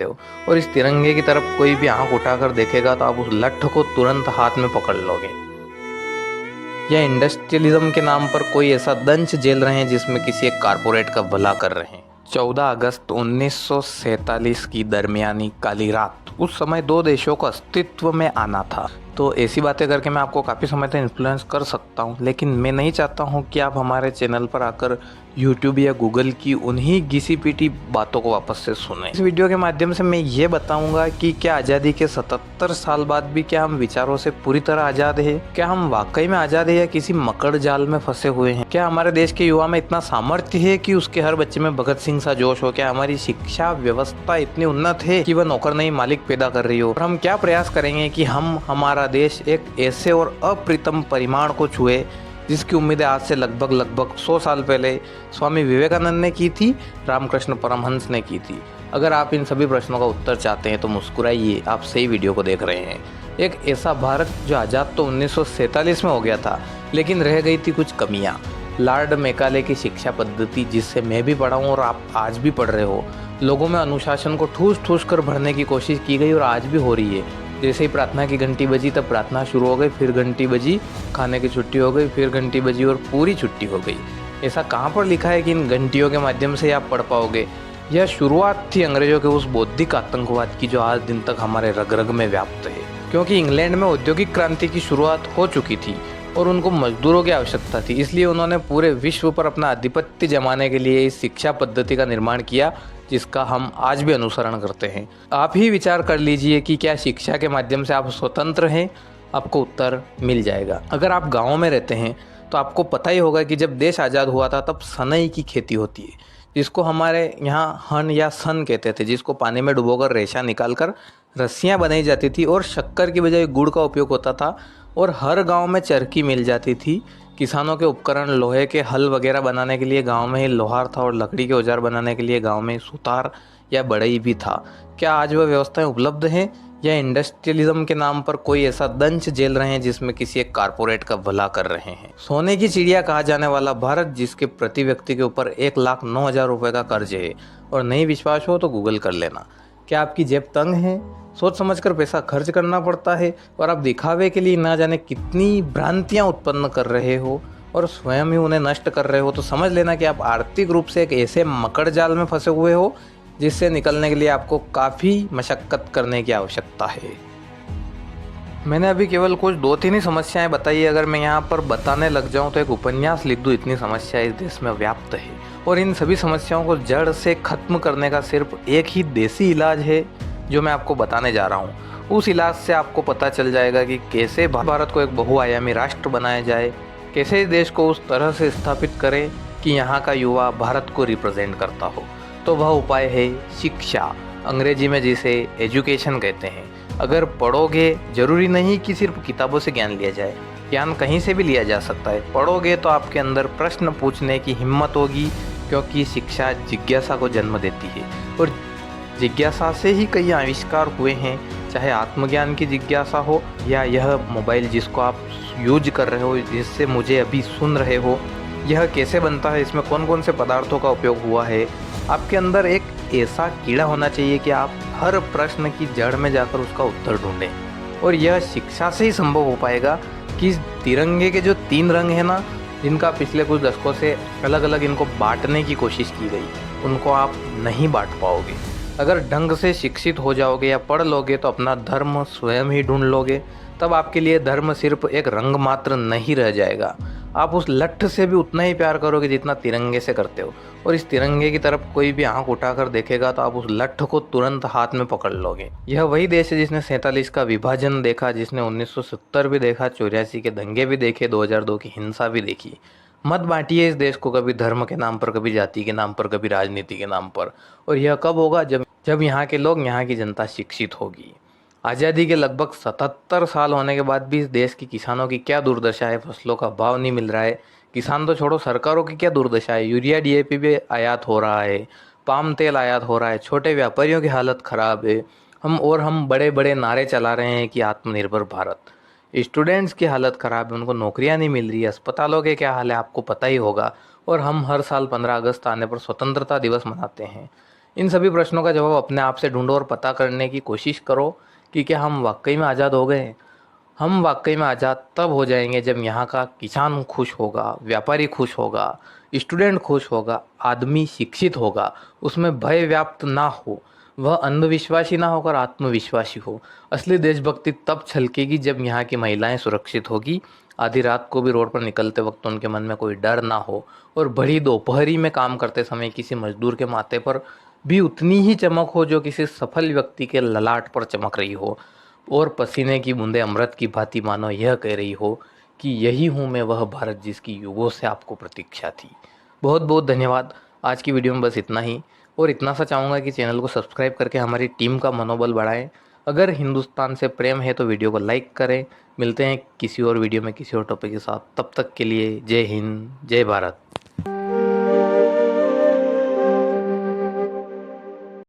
करते हो और इस तिरंगे की तरफ कोई भी आंख उठाकर देखेगा तो आप उस लठ को तुरंत हाथ में पकड़ लोगे। या इंडस्ट्रियलिज्म के नाम पर कोई ऐसा दंश झेल रहे हैं जिसमें किसी एक कारपोरेट का भला कर रहे हैं। 14 अगस्त 1947 की दरमियानी काली रात, उस समय दो देशों को अस्तित्व में आना था। तो ऐसी बातें करके मैं आपको काफ़ी समय तक इन्फ्लुएंस कर सकता हूँ, लेकिन मैं नहीं चाहता हूँ कि आप हमारे चैनल पर आकर यूट्यूब या गूगल की उन्हीं घिसी पीटी बातों को वापस से सुने। इस वीडियो के माध्यम से मैं ये बताऊंगा कि क्या आज़ादी के 77 साल बाद भी क्या हम विचारों से पूरी तरह आज़ाद है, क्या हम वाकई में आज़ाद है या किसी मकड़ जाल में फंसे हुए हैं, क्या हमारे देश के युवा में इतना सामर्थ्य है कि उसके हर बच्चे में भगत सिंह सा जोश हो, क्या हमारी शिक्षा व्यवस्था इतनी उन्नत है कि वह नौकर नहीं मालिक पैदा कर रही हो, और हम क्या प्रयास करेंगे कि हम हमारा देश एक ऐसे और अप्रितम परिमाण को छुए जिसकी उम्मीदें आज से लगभग 100 साल पहले स्वामी विवेकानंद ने की थी, रामकृष्ण परमहंस ने की थी। अगर आप इन सभी प्रश्नों का उत्तर चाहते हैं तो मुस्कुराइए, आप सही वीडियो को देख रहे हैं। एक ऐसा भारत जो आज़ाद तो 1947 में हो गया था, लेकिन रह गई थी कुछ कमियां। लॉर्ड मैकाले की शिक्षा पद्धति, जिससे मैं भी पढ़ा हूँ और आप आज भी पढ़ रहे हो, लोगों में अनुशासन को ठूस ठूस कर भरने की कोशिश की गई और आज भी हो रही है। जैसे ही प्रार्थना की घंटी बजी तब प्रार्थना शुरू हो गई, फिर घंटी बजी, खाने की छुट्टी हो गई, फिर घंटी बजी और पूरी छुट्टी हो गई। ऐसा कहाँ पर लिखा है कि इन घंटियों के माध्यम से आप पढ़ पाओगे? यह शुरुआत थी अंग्रेजों के उस बौद्धिक आतंकवाद की जो आज दिन तक हमारे रग रग में व्याप्त है, क्योंकि इंग्लैंड में औद्योगिक क्रांति की शुरुआत हो चुकी थी और उनको मजदूरों की आवश्यकता थी। इसलिए उन्होंने पूरे विश्व पर अपना आधिपत्य जमाने के लिए इस शिक्षा पद्धति का निर्माण किया, जिसका हम आज भी अनुसरण करते हैं। आप ही विचार कर लीजिए कि क्या शिक्षा के माध्यम से आप स्वतंत्र हैं? आपको उत्तर मिल जाएगा। अगर आप गाँव में रहते हैं तो आपको पता ही होगा कि जब देश आज़ाद हुआ था तब सनई की खेती होती है, जिसको हमारे यहाँ हन या सन कहते थे, जिसको पानी में डुबोकर रेशा निकालकर रस्सियाँ बनाई जाती थी और शक्कर की बजाय गुड़ का उपयोग होता था और हर गांव में चरखी मिल जाती थी। किसानों के उपकरण, लोहे के हल वगैरह बनाने के लिए गांव में ही लोहार था और लकड़ी के औजार बनाने के लिए गांव में सुतार या बढ़ई भी था। क्या आज वह व्यवस्थाएं उपलब्ध हैं या इंडस्ट्रियलिज्म के नाम पर कोई ऐसा दंश झेल रहे हैं जिसमें किसी एक कारपोरेट का भला कर रहे हैं? सोने की चिड़िया कहा जाने वाला भारत, जिसके प्रति व्यक्ति के ऊपर 1,09,000 रुपये का कर्ज है, और नहीं विश्वास हो तो गूगल कर लेना। क्या आपकी जेब तंग है? सोच समझकर पैसा खर्च करना पड़ता है और आप दिखावे के लिए ना जाने कितनी भ्रांतियां उत्पन्न कर रहे हो और स्वयं ही उन्हें नष्ट कर रहे हो, तो समझ लेना कि आप आर्थिक रूप से एक ऐसे मकड़ जाल में फंसे हुए हो जिससे निकलने के लिए आपको काफ़ी मशक्क़त करने की आवश्यकता है। मैंने अभी केवल कुछ 2-3 ही समस्याएं बताई। अगर मैं यहाँ पर बताने लग जाऊँ तो एक उपन्यास लिख दूँ, इतनी समस्याएं इस देश में व्याप्त है। और इन सभी समस्याओं को जड़ से ख़त्म करने का सिर्फ एक ही देसी इलाज है जो मैं आपको बताने जा रहा हूँ। उस इलाज से आपको पता चल जाएगा कि कैसे भारत को एक बहुआयामी राष्ट्र बनाया जाए, कैसे देश को उस तरह से स्थापित करें कि यहाँ का युवा भारत को रिप्रेजेंट करता हो। तो वह उपाय है शिक्षा, अंग्रेजी में जिसे एजुकेशन कहते हैं। अगर पढ़ोगे, जरूरी नहीं कि सिर्फ किताबों से ज्ञान लिया जाए, ज्ञान कहीं से भी लिया जा सकता है। पढ़ोगे तो आपके अंदर प्रश्न पूछने की हिम्मत होगी, क्योंकि शिक्षा जिज्ञासा को जन्म देती है और जिज्ञासा से ही कई आविष्कार हुए हैं, चाहे आत्मज्ञान की जिज्ञासा हो या यह मोबाइल जिसको आप यूज कर रहे हो, जिससे मुझे अभी सुन रहे हो, यह कैसे बनता है, इसमें कौन कौन से पदार्थों का उपयोग हुआ है। आपके अंदर एक ऐसा कीड़ा होना चाहिए कि आप हर प्रश्न की जड़ में जाकर उसका उत्तर ढूंढें, और यह शिक्षा से ही संभव हो पाएगा कि तिरंगे के जो 3 रंग हैं ना, जिनका पिछले कुछ दशकों से अलग अलग इनको बांटने की कोशिश की गई, उनको आप नहीं बांट पाओगे। अगर ढंग से शिक्षित हो जाओगे या पढ़ लोगे तो अपना धर्म स्वयं ही ढूंढ लोगे। तब आपके लिए धर्म सिर्फ एक रंग मात्र नहीं रह जाएगा, आप उस लठ से भी उतना ही प्यार करोगे जितना तिरंगे से करते हो, और इस तिरंगे की तरफ कोई भी आंख उठाकर देखेगा तो आप उस लठ को तुरंत हाथ में पकड़ लोगे। यह वही देश है जिसने 47 का विभाजन देखा, जिसने 1970 भी देखा, 84 के दंगे भी देखे, 2002 की हिंसा भी देखी। मत बांटिए इस देश को कभी धर्म के नाम पर, कभी जाति के नाम पर, कभी राजनीति के नाम पर। और यह कब होगा? जब यहाँ के लोग, यहाँ की जनता शिक्षित होगी। आज़ादी के लगभग 77 साल होने के बाद भी इस देश के किसानों की क्या दुर्दशा है। फसलों का भाव नहीं मिल रहा है, किसान तो छोड़ो, सरकारों की क्या दुर्दशा है। यूरिया DAP भी आयात हो रहा है, पाम तेल आयात हो रहा है, छोटे व्यापारियों की हालत ख़राब है। हम बड़े बड़े नारे चला रहे हैं कि आत्मनिर्भर भारत। स्टूडेंट्स की हालत ख़राब है, उनको नौकरियां नहीं मिल रही है। अस्पतालों के क्या हाल है आपको पता ही होगा। और हम हर साल 15 अगस्त आने पर स्वतंत्रता दिवस मनाते हैं। इन सभी प्रश्नों का जवाब अपने आप से ढूंढो और पता करने की कोशिश करो कि क्या हम वाकई में आज़ाद हो गए हैं। हम वाकई में आज़ाद तब हो जाएंगे जब यहाँ का किसान खुश होगा, व्यापारी खुश होगा, स्टूडेंट खुश होगा, आदमी शिक्षित होगा, उसमें भय व्याप्त ना हो, वह अंधविश्वासी ना होकर आत्मविश्वासी हो। असली देशभक्ति तब छलकेगी जब यहाँ की महिलाएं सुरक्षित होगी, आधी रात को भी रोड पर निकलते वक्त उनके मन में कोई डर ना हो, और बड़ी दोपहरी में काम करते समय किसी मजदूर के माथे पर भी उतनी ही चमक हो जो किसी सफल व्यक्ति के ललाट पर चमक रही हो, और पसीने की बूंदें अमृत की भांति मानो यह कह रही हो कि यही हूँ मैं, वह भारत जिसकी युगों से आपको प्रतीक्षा थी। बहुत बहुत धन्यवाद। आज की वीडियो में बस इतना ही, और इतना सा चाहूँगा कि चैनल को सब्सक्राइब करके हमारी टीम का मनोबल बढ़ाएं। अगर हिंदुस्तान से प्रेम है तो वीडियो को लाइक करें। मिलते हैं किसी और वीडियो में किसी और टॉपिक के साथ। तब तक के लिए जय हिंद, जय भारत।